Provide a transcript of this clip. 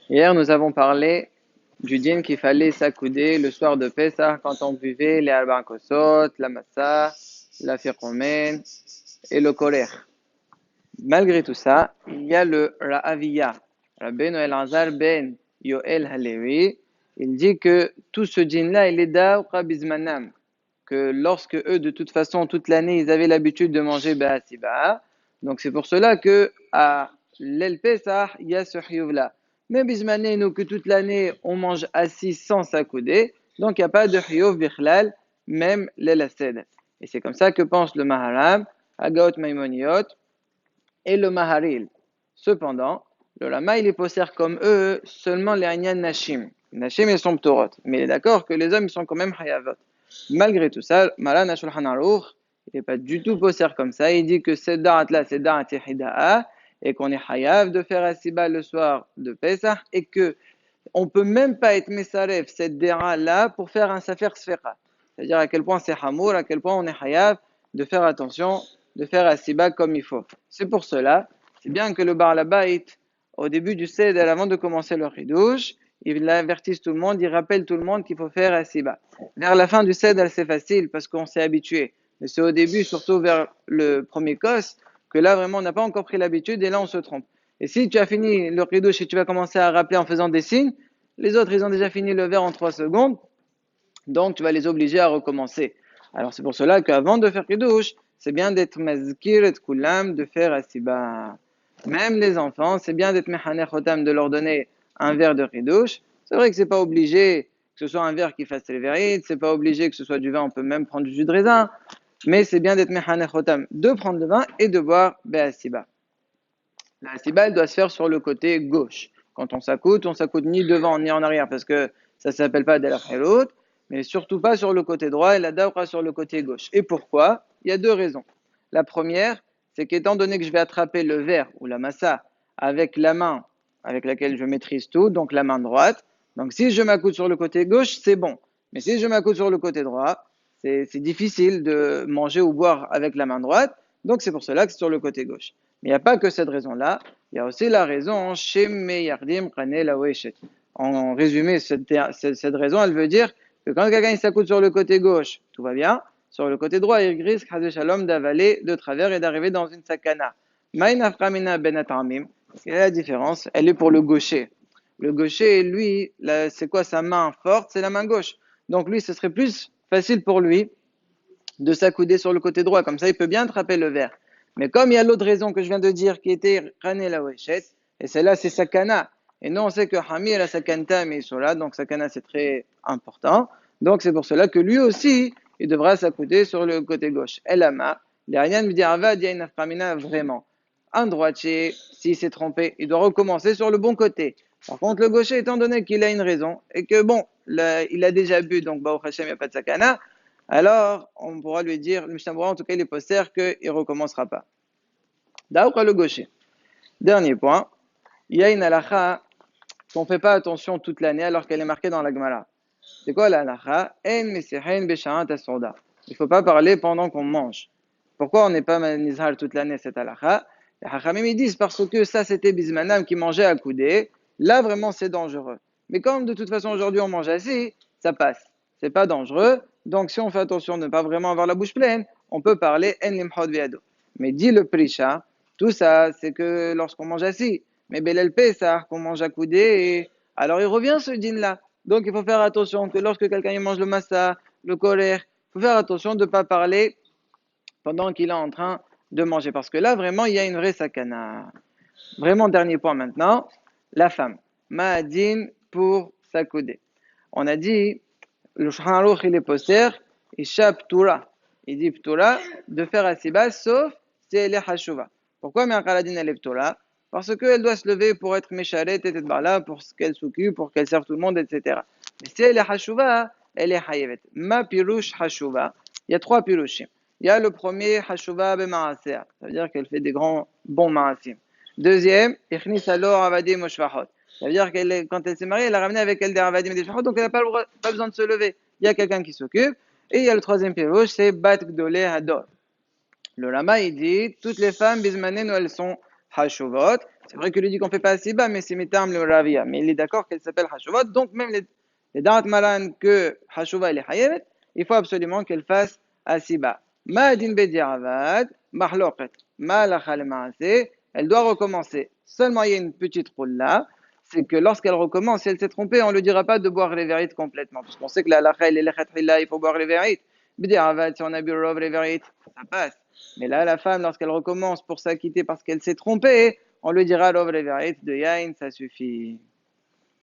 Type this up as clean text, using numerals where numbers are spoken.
Hier, nous avons parlé du din qu'il fallait s'accouder le soir de Pessah quand on buvait les arba kosot, la massa, la fiqomen et le koler. Malgré tout ça, il y a le Ra'aviyah, Rabbeinu Elazar ben Yoel Halevi. Il dit que tout ce din-là, il est da'uqa bizmanam, que lorsque eux, de toute façon, toute l'année, ils avaient l'habitude de manger ba'asiba. Donc c'est pour cela que à l'El Pesach, il y a ce hiyuv-là. Mais bismané, nous, que toute l'année, on mange assis sans s'accouder, donc il n'y a pas de hiyuv bichlal, même l'El Ased. Et c'est comme ça que pense le Maharam, Agaot Maimoniot et le Maharil. Cependant, le Lama, il est possède comme eux seulement les Anyan Nashim. Nashim, ils sont ptorot. Mais il est d'accord que les hommes, ils sont quand même hayavot. Malgré tout ça, Malan Ashulchan Aruch, il n'est pas du tout possède comme ça. Il dit que cette da'at-là, c'est da'at hida'a, et qu'on est hayav de faire asiba le soir de Pesach, et que on peut même pas être mesaref cette da'at-là pour faire un safer sfera. C'est-à-dire à quel point c'est hamour, à quel point on est hayav de faire attention, de faire asiba comme il faut. C'est pour cela, c'est bien que le bar labait, au début du Seder, avant de commencer le Ridouche, il avertisse tout le monde, il rappelle tout le monde qu'il faut faire asiba. Vers la fin du Seder, c'est facile parce qu'on s'est habitué. Mais c'est au début, surtout vers le premier kos, que là vraiment on n'a pas encore pris l'habitude et là on se trompe. Et si tu as fini le ridouche et tu vas commencer à rappeler en faisant des signes, les autres ils ont déjà fini le verre en 3 secondes, donc tu vas les obliger à recommencer. Alors c'est pour cela qu'avant de faire ridouche, c'est bien d'être mazkir et koulam, de faire asiba. Même les enfants, c'est bien d'être mehaner chotam, de leur donner un verre de ridouche. C'est vrai que c'est pas obligé que ce soit un verre qui fasse les vérites, c'est pas obligé que ce soit du vin, on peut même prendre du jus de raisin, mais c'est bien d'être mehaner chotam, de prendre le vin et de boire be'asiba. La hasiba, elle doit se faire sur le côté gauche. Quand on s'accoute ni devant ni en arrière parce que ça ne s'appelle pas de la khayrout, mais surtout pas sur le côté droit et la dawra sur le côté gauche. Et pourquoi? Il y a deux raisons. La première, c'est qu'étant donné que je vais attraper le verre ou la massa avec la main avec laquelle je maîtrise tout, donc la main droite, donc si je m'accoute sur le côté gauche, c'est bon. Mais si je m'accoute sur le côté droit, c'est difficile de manger ou boire avec la main droite, donc c'est pour cela que c'est sur le côté gauche. Mais il n'y a pas que cette raison-là, il y a aussi la raison chez Meyardim Kane Laweshet. En résumé, cette raison, elle veut dire que quand quelqu'un s'accoute sur le côté gauche, tout va bien. Sur le côté droit, il risque Shalom d'avaler de travers et d'arriver dans une sakana. Ma'inaframina ben atamim. Quelle est la différence? Elle est pour le gaucher. Le gaucher, lui, c'est quoi sa main forte? C'est la main gauche. Donc lui, ce serait plus facile pour lui de s'accouder sur le côté droit. Comme ça, il peut bien attraper le verre. Mais comme il y a l'autre raison que je viens de dire qui était Rane la Weshet, et celle-là, c'est Sakana. Et nous, on sait que Hami et la Sakanta, mais ils sont là, donc Sakana, c'est très important. Donc, c'est pour cela que lui aussi, il devra s'accouder sur le côté gauche. Elama, l'Arian me dit Ava, dit vraiment. Un droitier, s'il s'est trompé, il doit recommencer sur le bon côté. Par contre, le gaucher, étant donné qu'il a une raison, et que bon, il a déjà bu, donc Baruch Hashem, il n'y a pas de Sakana, alors on pourra lui dire, le Mishnah Berurah, en tout cas, il est postère qu'il ne recommencera pas. D'ailleurs, le gaucher. Dernier point, il y a une halakha qu'on ne fait pas attention toute l'année alors qu'elle est marquée dans la Gemara. C'est quoi la halakha? En mesihin b'sha'at as-souda. Il ne faut pas parler pendant qu'on mange. Pourquoi on n'est pas nizhar toute l'année cette halakha? Les hachamim ils disent parce que ça c'était bismanam qui mangeait à coudée. Là vraiment c'est dangereux. Mais comme de toute façon aujourd'hui on mange assis, ça passe. C'est pas dangereux. Donc si on fait attention de ne pas vraiment avoir la bouche pleine, on peut parler en limhod viado. Mais dit le prisha, tout ça c'est que lorsqu'on mange assis. Mais Belel Pessah, qu'on mange à coudée, alors il revient ce din là. Donc il faut faire attention que lorsque quelqu'un mange le massa, le colère, il faut faire attention de ne pas parler pendant qu'il est en train de manger. Parce que là, vraiment, il y a une vraie sakana. Vraiment, dernier point maintenant, la femme. Ma'adin pour s'accouder. On a dit, le Shulchan Aruch, il est poster, Isha Ptura. Il dit Ptura de faire asiba, sauf si elle est hashuva. Pourquoi Me'akaladin elle est Ptura? Parce qu'elle doit se lever pour être mécharet, et pour qu'elle s'occupe, pour qu'elle serve tout le monde, etc. Mais si elle est hashuva, elle est hayevet. Ma pirush hashuva. Il y a trois pirushim. Il y a le premier, hashuva be ma'asea. Ça veut dire qu'elle fait des grands bons ma'asim. Deuxième, ichnis alor avadim oshvachot. Ça veut dire qu'elle, quand elle s'est mariée, elle a ramené avec elle des avadim et des shvachot, donc elle n'a pas besoin de se lever. Il y a quelqu'un qui s'occupe. Et il y a le troisième pirush, c'est bat gdolé hador. Le lama, il dit, toutes les femmes, bismanen, elles sont Hashuvot. C'est vrai que lui dit qu'on ne fait pas Asiba, mais c'est Mitam le Ravia. Mais il est d'accord qu'elle s'appelle Hashuvot. Donc, même les Darat Malan que Hashuva elle est Hayevet, il faut absolument qu'elle fasse Asiba. Ma'adin Bediavad, Mahloqet, Ma'alacha le Ma'ase, elle doit recommencer. Seulement, il y a une petite roule là, c'est que lorsqu'elle recommence, si elle s'est trompée, on ne lui dira pas de boire les vérites complètement, parce qu'on sait que la halakha, il faut boire les vérites. Bediavad, si on a bu le les vérites, ça passe. Mais là, la femme, lorsqu'elle recommence pour s'acquitter parce qu'elle s'est trompée, on lui dira l'ovre les vérites de Yain, ça suffit.